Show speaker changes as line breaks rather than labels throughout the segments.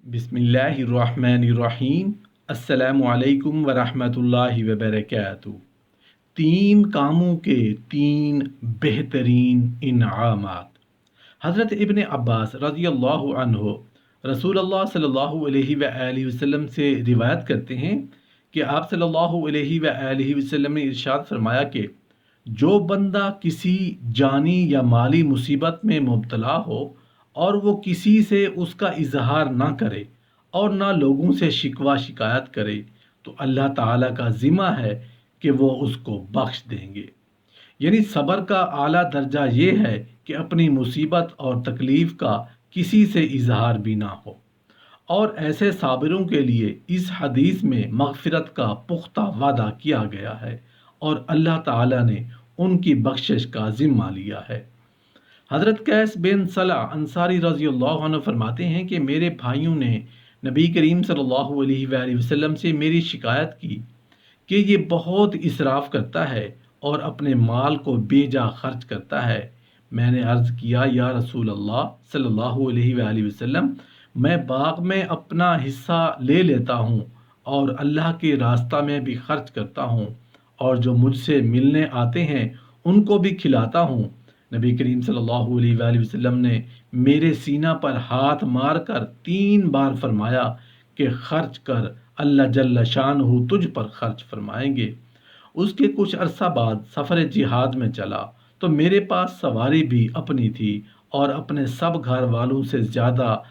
बिस्मिल्लाहिर्रहमानिर्रहीम। अस्सलामु अलैकुम वरहमतुल्लाहि वबरकातुहू। तीन कामों के तीन बेहतरीन इनामात। हज़रत इब्न अब्बास रज़ियल्लाहु अन्हु रसूलुल्लाह सल्लल्लाहु अलैहि वआलिहि वसल्लम से रिवायत करते हैं कि आप सल्लल्लाहु अलैहि वआलिहि वसल्लम ने इरशाद फरमाया कि जो बंदा किसी जानी या माली मुसीबत में मुब्तला हो और वो किसी से उसका इजहार ना करे और ना लोगों से शिकवा शिकायत करे, तो अल्लाह ताला का ज़िम्मा है कि वो उसको बख्श देंगे। यानी सब्र का आला दर्जा ये है कि अपनी मुसीबत और तकलीफ़ का किसी से इजहार भी ना हो। और ऐसे साबिरों के लिए इस हदीस में मग़फ़िरत का पुख्ता वादा किया गया है और अल्लाह ताला ने उनकी बख्शिश का ज़िम्मा लिया है। हज़रत कैस बिन सला अंसारी रज़ियल्लाहु अन्हु फरमाते हैं कि मेरे भाइयों ने नबी करीम सल्लल्लाहु अलैहि वसल्लम से मेरी शिकायत की कि ये बहुत इसराफ करता है और अपने माल को बेजा खर्च करता है। मैंने अर्ज़ किया, या रसूल अल्लाह सल्लल्लाहु अलैहि वसल्लम, मैं बाग में अपना हिस्सा ले लेता हूँ और अल्लाह के रास्ता में भी खर्च करता हूँ और जो मुझसे मिलने आते हैं उनको भी खिलाता हूँ। नबी करीम सल्लल्लाहु अलैहि वसल्लम ने मेरे सीना पर हाथ मारकर 3 बार फरमाया कि खर्च कर, अल्लाह जल्ल शानहू तुझ पर खर्च फरमाएंगे। उसके कुछ अरसा बाद सफ़र जिहाद में चला तो मेरे पास सवारी भी अपनी थी और अपने सब घर वालों से ज़्यादा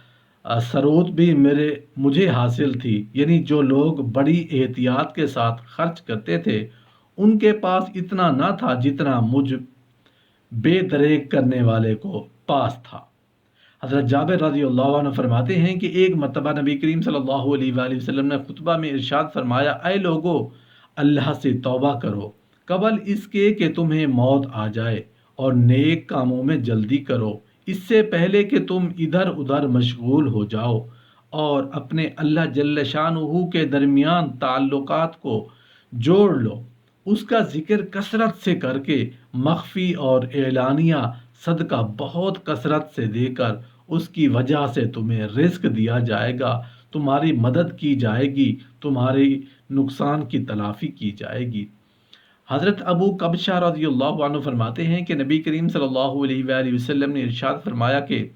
सरोत भी मुझे हासिल थी। यानी जो लोग बड़ी एहतियात के साथ खर्च करते थे उनके पास इतना ना था जितना मुझ बेदरेक करने वाले को पास था। हज़रत जाबिर रज़ियल्लाहु अन्हु फरमाते हैं कि एक मर्तबा नबी करीम सल्लल्लाहु अलैहि वसल्लम ने खुतबा में इरशाद फरमाया, ऐ लोगो, अल्लाह से तौबा करो कबल इसके कि तुम्हें मौत आ जाए और नेक कामों में जल्दी करो, इससे पहले कि तुम इधर उधर मशगूल हो जाओ, और अपने अल्लाह जल्ल शानुहु के दरमियान ताल्लुकात को जोड़ लो। उसका जिक्र कसरत से करके मख्फी और एलानिया सदका बहुत कसरत से देकर उसकी वजह से तुम्हें रिस्क दिया जाएगा, तुम्हारी मदद की जाएगी, तुम्हारे नुकसान की तलाफ़ी की जाएगी। हज़रत अबू कबशा रज़ियल्लाहु अन्हु फरमाते हैं कि नबी करीम सल्लल्लाहु अलैहि वसल्लम ने इरशाद फरमाया कि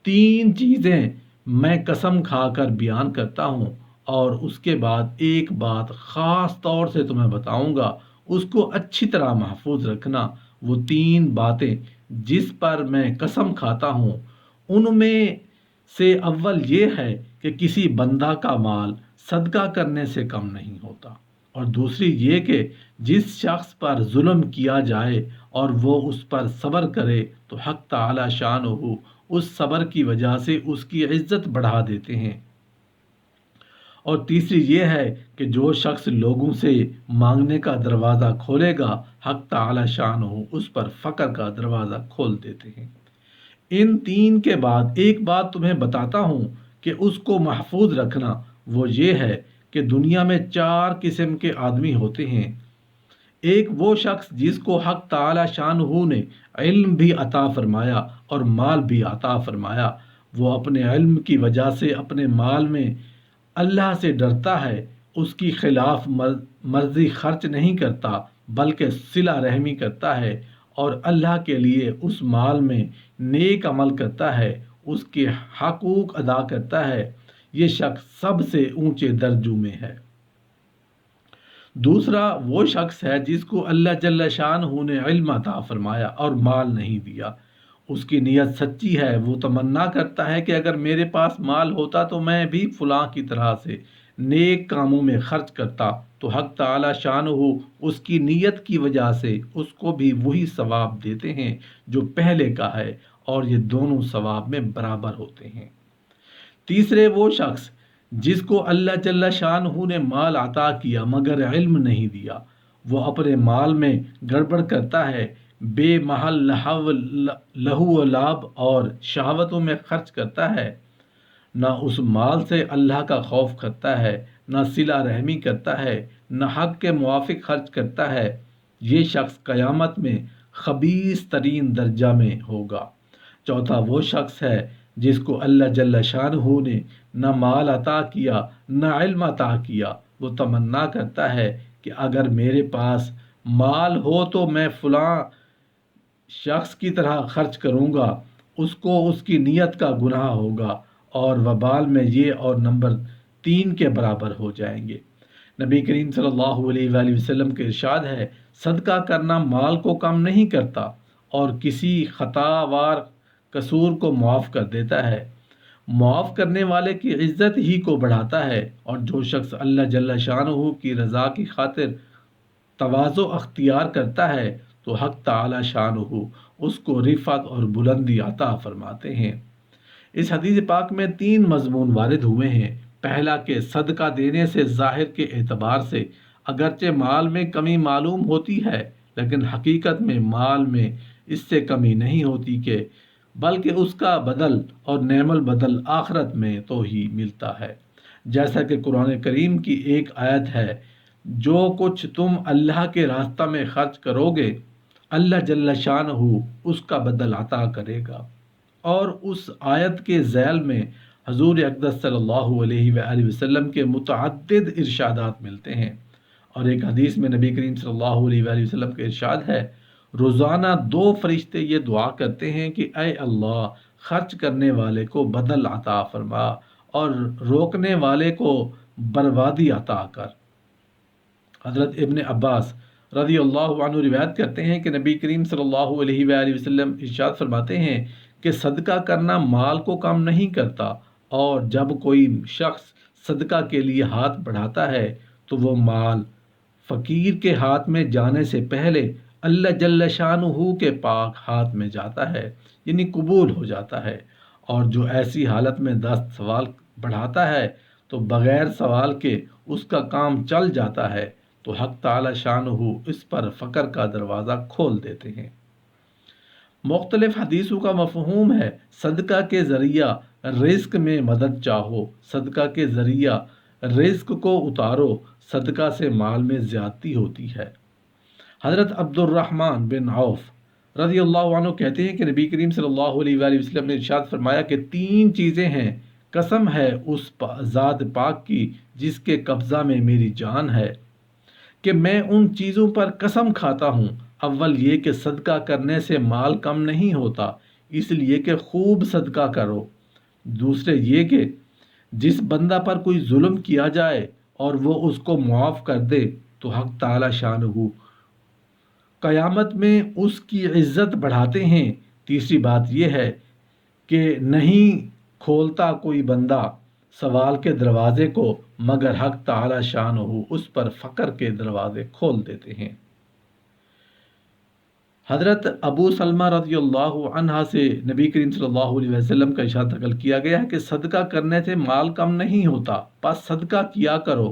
3 चीज़ें मैं कसम खाकर बयान करता हूँ और उसके बाद एक बात ख़ास तौर से तुम्हें बताऊँगा, उसको अच्छी तरह महफूज रखना। वो 3 बातें जिस पर मैं कसम खाता हूँ उनमें से अव्वल ये है कि किसी बंदा का माल सदका करने से कम नहीं होता, और दूसरी ये कि जिस शख्स पर जुल्म किया जाए और वो उस पर सब्र करे तो हक़ ताला शानुहु उस सब्र की वजह से उसकी इज़्ज़त बढ़ा देते हैं। और तीसरी ये है कि जो शख्स लोगों से मांगने का दरवाज़ा खोलेगा, हक़ ताला शानुहु उस पर फ़क्र का दरवाज़ा खोल देते हैं। इन 3 के बाद एक बात तुम्हें बताता हूँ कि उसको महफूज रखना। वो ये है कि दुनिया में 4 किस्म के आदमी होते हैं। एक वो शख्स जिसको हक़ ताला शानुहु ने इल्म भी अता फरमाया और माल भी अता फरमाया। वो अपने इल्म की वजह से अपने माल में अल्लाह से डरता है, उसकी खिलाफ मर्जी खर्च नहीं करता बल्कि सिला रहमी करता है और अल्लाह के लिए उस माल में नेक अमल करता है, उसके हकूक़ अदा करता है। ये शख्स सबसे ऊंचे दर्जों में है। दूसरा वो शख्स है जिसको अल्लाह जल्ल शानहू ने इल्म अता फरमाया और माल नहीं दिया। उसकी नीयत सच्ची है, वो तमन्ना करता है कि अगर मेरे पास माल होता तो मैं भी फलां की तरह से नेक कामों में खर्च करता, तो हक़ ताला शानहू उसकी नीयत की वजह से उसको भी वही सवाब देते हैं जो पहले का है, और ये दोनों सवाब में बराबर होते हैं। तीसरे वो शख्स जिसको अल्लाह जल्ल शानहू ने माल अता किया मगर इल्म नहीं दिया, वो अपने माल में गड़बड़ करता है, बेमहल लहू लाभ और शहावतों में खर्च करता है, ना उस माल से अल्लाह का खौफ करता है, ना सिला रहमी करता है, ना हक के मुआफिक खर्च करता है। ये शख्स क़यामत में खबीस तरीन दर्जा में होगा। चौथा वो शख्स है جس کو اللہ جل شانہ نے نہ مال عطا کیا نہ علم عطا کیا، وہ تمنا کرتا ہے کہ اگر میرے پاس مال ہو تو میں فلاں شخص کی طرح خرچ کروں گا، اس کو اس کی نیت کا گناہ ہوگا اور وبال میں یہ اور نمبر 3 کے برابر ہو جائیں گے۔ نبی کریم صلی اللہ علیہ وآلہ وسلم کے ارشاد ہے، صدقہ کرنا مال کو کم نہیں کرتا اور کسی خطا وار قصور کو معاف کر دیتا ہے، معاف کرنے والے کی عزت ہی کو بڑھاتا ہے، اور جو شخص اللہ جل شانہ کی رضا کی خاطر تواضع اختیار کرتا ہے تو حق تعالی شانہ اس کو رفعت اور بلندی عطا فرماتے ہیں۔ اس حدیث پاک میں 3 مضمون وارد ہوئے ہیں۔ پہلا کہ صدقہ دینے سے ظاہر کے اعتبار سے اگرچہ مال میں کمی معلوم ہوتی ہے، لیکن حقیقت میں مال میں اس سے کمی نہیں ہوتی کہ بلکہ اس کا بدل اور نعم البدل آخرت میں تو ہی ملتا ہے، جیسا کہ قرآن کریم کی ایک آیت ہے، جو کچھ تم اللہ کے راستہ میں خرچ کرو گے اللہ جل شانہ اس کا بدل عطا کرے گا۔ اور اس آیت کے ذیل میں حضور اقدس صلی اللہ علیہ وآلہ وسلم کے متعدد ارشادات ملتے ہیں، اور ایک حدیث میں نبی کریم صلی اللہ علیہ وآلہ وسلم کا ارشاد ہے، روزانہ 2 فرشتے یہ دعا کرتے ہیں کہ اے اللہ، خرچ کرنے والے کو بدل عطا فرما اور روکنے والے کو بربادی عطا کر۔ حضرت ابن عباس رضی اللہ عنہ روایت کرتے ہیں کہ نبی کریم صلی اللہ علیہ وآلہ وسلم ارشاد فرماتے ہیں کہ صدقہ کرنا مال کو کم نہیں کرتا، اور جب کوئی شخص صدقہ کے لیے ہاتھ بڑھاتا ہے تو وہ مال فقیر کے ہاتھ میں جانے سے پہلے اللہ جل شانہ کے پاک ہاتھ میں جاتا ہے، یعنی قبول ہو جاتا ہے، اور جو ایسی حالت میں 10 سوال بڑھاتا ہے تو بغیر سوال کے اس کا کام چل جاتا ہے، تو حق تعالی شانہ اس پر فقر کا دروازہ کھول دیتے ہیں۔ مختلف حدیثوں کا مفہوم ہے، صدقہ کے ذریعہ رزق میں مدد چاہو، صدقہ کے ذریعہ رزق کو اتارو، صدقہ سے مال میں زیادتی ہوتی ہے۔ حضرت عبد الرحمن بن عوف رضی اللہ عنہ کہتے ہیں کہ نبی کریم صلی اللہ علیہ وآلہ وسلم نے ارشاد فرمایا کہ 3 چیزیں ہیں، قسم ہے اس ذات پاک کی جس کے قبضہ میں میری جان ہے، کہ میں ان چیزوں پر قسم کھاتا ہوں، اول یہ کہ صدقہ کرنے سے مال کم نہیں ہوتا، اس لیے کہ خوب صدقہ کرو، دوسرے یہ کہ جس بندہ پر کوئی ظلم کیا جائے اور وہ اس کو معاف کر دے تو حق تعالی شانہ قیامت میں اس کی عزت بڑھاتے ہیں، تیسری بات یہ ہے کہ نہیں کھولتا کوئی بندہ سوال کے دروازے کو مگر حق تعالی شانہ اس پر فقر کے دروازے کھول دیتے ہیں۔ حضرت ابو سلمہ رضی اللہ عنہ سے نبی کریم صلی اللہ علیہ وسلم کا ارشاد نقل کیا گیا ہے کہ صدقہ کرنے سے مال کم نہیں ہوتا، پس صدقہ کیا کرو،